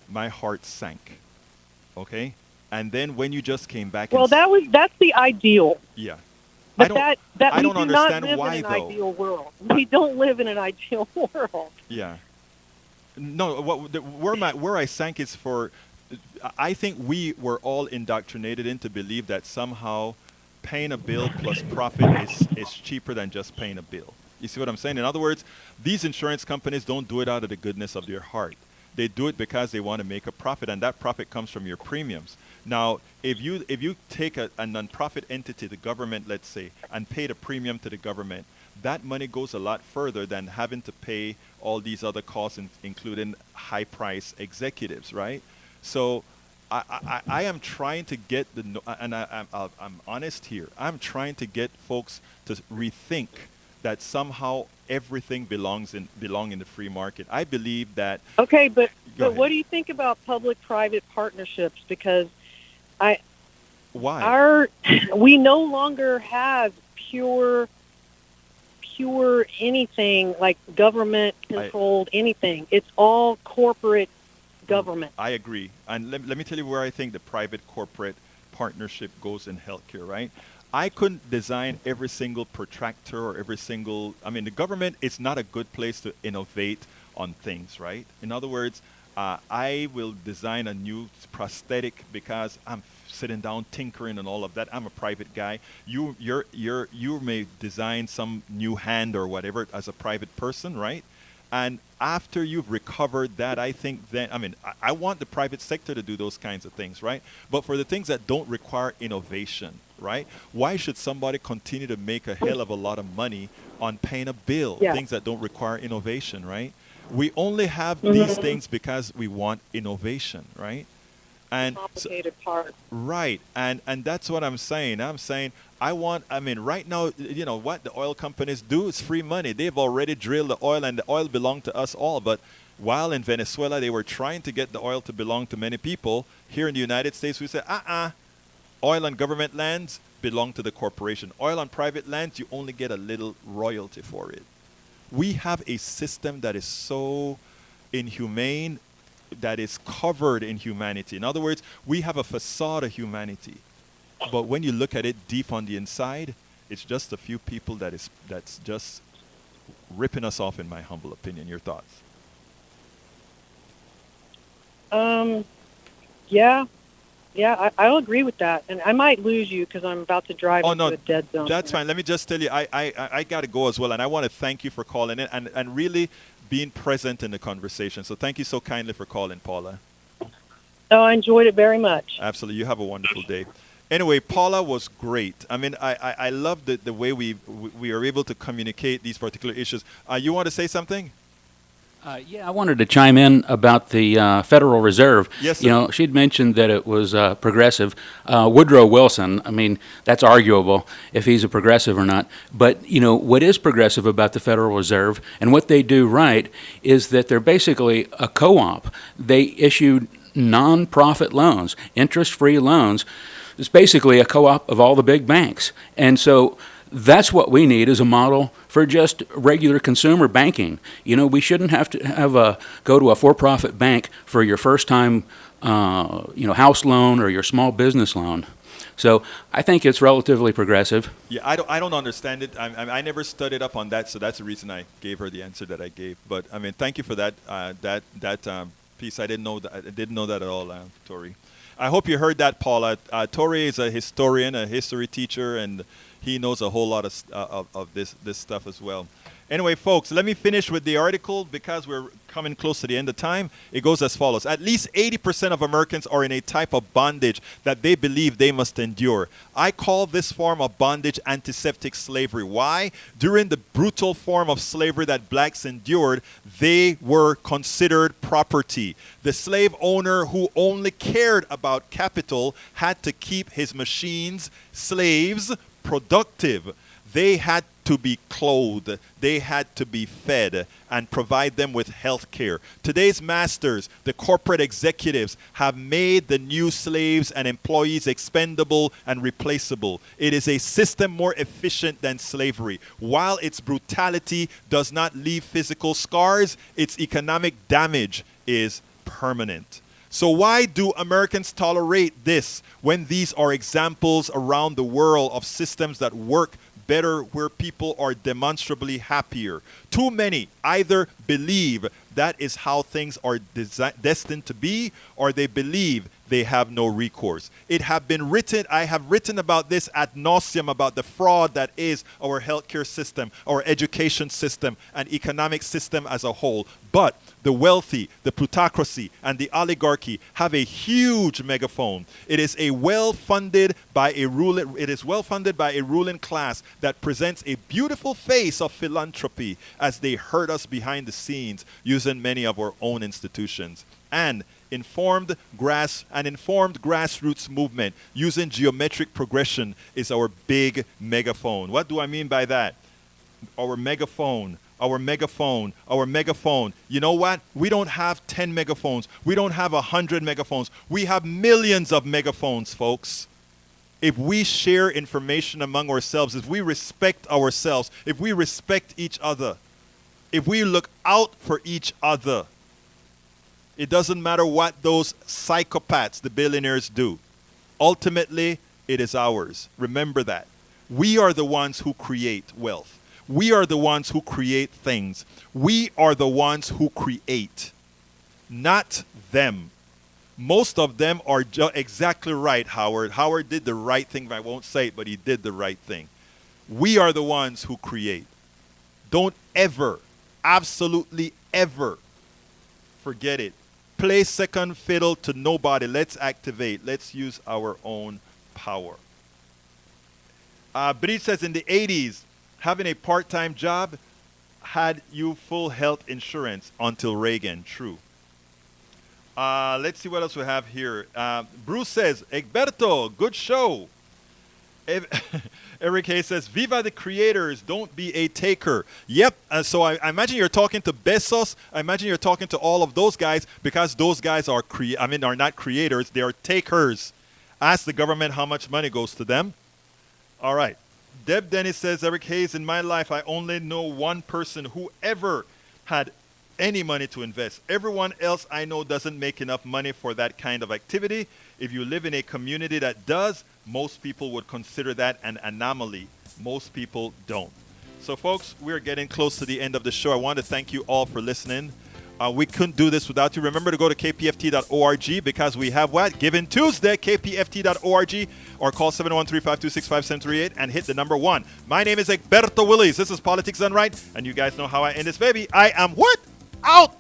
S1: my heart sank. Okay? And then when you just came back
S3: Well, that's the ideal.
S1: yeah.
S3: But
S1: I
S3: we
S1: don't
S3: do not
S1: understand
S3: live
S1: why
S3: in an
S1: though.
S3: ideal world. We don't live in an ideal world.
S1: Yeah. No, where I sank is for I think we were all indoctrinated into believe that somehow paying a bill plus profit is cheaper than just paying a bill. You see what I'm saying? In other words, these insurance companies don't do it out of the goodness of their heart. They do it because they want to make a profit, and that profit comes from your premiums. Now, if you take a nonprofit entity, the government, let's say, and pay the premium to the government, that money goes a lot further than having to pay all these other costs, including high-price executives, right? So I am trying to get and I'm honest here. I'm trying to get folks to rethink that somehow everything belong in the free market. I believe that.
S3: Okay, but
S1: ahead.
S3: what do you think about public-private partnerships? Because
S1: Why?
S3: we no longer have pure anything like government controlled anything. It's all corporate government.
S1: I agree. And let me tell you where I think the private corporate partnership goes in healthcare, right? I couldn't design every single protractor or every single, the government is not a good place to innovate on things, right? In other words, I will design a new prosthetic because I'm sitting down tinkering and all of that. I'm a private guy. You may design some new hand or whatever as a private person, right? And after you've recovered that, I think then, I want the private sector to do those kinds of things, right? But for the things that don't require innovation, right? Why should somebody continue to make a hell of a lot of money on paying a bill, things that don't require innovation, right? We only have these things because we want innovation, right? And
S3: complicated part.
S1: Right. And that's what I'm saying. Right now, you know what the oil companies do is free money. They've already drilled the oil and the oil belonged to us all. But while in Venezuela, they were trying to get the oil to belong to many people, here in the United States, we say, oil on government lands belong to the corporation. Oil on private lands, you only get a little royalty for it. We have a system that is so inhumane, that is covered in humanity. In other words, we have a facade of humanity. But when you look at it deep on the inside, it's just a few people that's just ripping us off, in my humble opinion. Your thoughts?
S3: Yeah, I'll agree with that. And I might lose you because I'm about to drive into a dead zone.
S1: That's fine. Let me just tell you, I got to go as well. And I want to thank you for calling in and really being present in the conversation. So thank you so kindly for calling, Paula.
S3: Oh, I enjoyed it very much.
S1: Absolutely. You have a wonderful day. Anyway, Paula was great. I love the way we are able to communicate these particular issues. You want to say something?
S4: Yeah, I wanted to chime in about the Federal Reserve.
S1: Yes, sir.
S4: You know, she'd mentioned that it was progressive. Woodrow Wilson, that's arguable if he's a progressive or not. But, you know, what is progressive about the Federal Reserve and what they do right is that they're basically a co-op. They issue non-profit loans, interest-free loans. It's basically a co-op of all the big banks. And so that's what we need as a model for just regular consumer banking. You know, we shouldn't have to go to a for-profit bank for your first-time, house loan or your small business loan. So I think it's relatively progressive.
S1: Yeah, I don't understand it. I never studied up on that, so that's the reason I gave her the answer that I gave. But thank you for that piece. I didn't know that at all, Tori. I hope you heard that, Paula. Tori is a historian, a history teacher, and he knows a whole lot of this stuff as well. Anyway, folks, let me finish with the article because we're coming close to the end of time. It goes as follows. At least 80% of Americans are in a type of bondage that they believe they must endure. I call this form of bondage antiseptic slavery. Why? During the brutal form of slavery that blacks endured, they were considered property. The slave owner who only cared about capital had to keep his machines, slaves, productive. They had to be clothed. They had to be fed and provide them with health care. Today's masters, the corporate executives, have made the new slaves and employees expendable and replaceable. It is a system more efficient than slavery. While its brutality does not leave physical scars, its economic damage is permanent. So why do Americans tolerate this when these are examples around the world of systems that work better, where people are demonstrably happier? Too many either believe that is how things are destined to be, or they believe they have no recourse. It have been written, I have written about this ad nauseum, about the fraud that is our healthcare system, our education system, and economic system as a whole. But the wealthy, the plutocracy, and the oligarchy have a huge megaphone. It is well funded by a ruling class that presents a beautiful face of philanthropy as they hurt us behind the scenes using many of our own institutions. And informed grassroots movement using geometric progression is our big megaphone. What do I mean by that? Our megaphone. You know what? We don't have 10 megaphones. We don't have 100 megaphones. We have millions of megaphones, folks. If we share information among ourselves, if we respect ourselves, if we respect each other, if we look out for each other, it doesn't matter what those psychopaths, the billionaires, do. Ultimately, it is ours. Remember that. We are the ones who create wealth. We are the ones who create things. We are the ones who create, not them. Most of them are exactly right, Howard. Howard did the right thing. I won't say it, but he did the right thing. We are the ones who create. Don't ever, absolutely ever, forget it. Play second fiddle to nobody. Let's activate. Let's use our own power. Brit says in the 80s, having a part-time job had you full health insurance until Reagan. True. Let's see what else we have here. Bruce says, Egberto, good show. Eric Hayes says, Viva the creators, don't be a taker. Yep, so I imagine you're talking to Bezos. I imagine you're talking to all of those guys, because those guys are not creators, they are takers. Ask the government how much money goes to them. All right. Deb Dennis says, Eric Hayes, in my life, I only know one person who ever had any money to invest. Everyone else I know doesn't make enough money for that kind of activity. If you live in a community that does, most people would consider that an anomaly. Most people don't. So, folks, we're getting close to the end of the show. I want to thank you all for listening. We couldn't do this without you. Remember to go to kpft.org, because we have what? Giving Tuesday, kpft.org, or call 713-526-5738 and hit the number 1. My name is Egberto Willis. This is Politics Done Right, and you guys know how I end this baby. I am what? Out!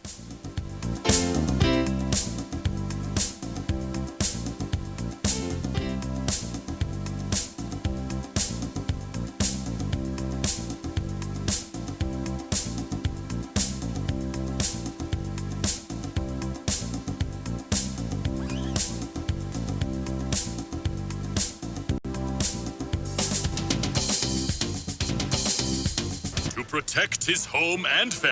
S5: To protect his home and family.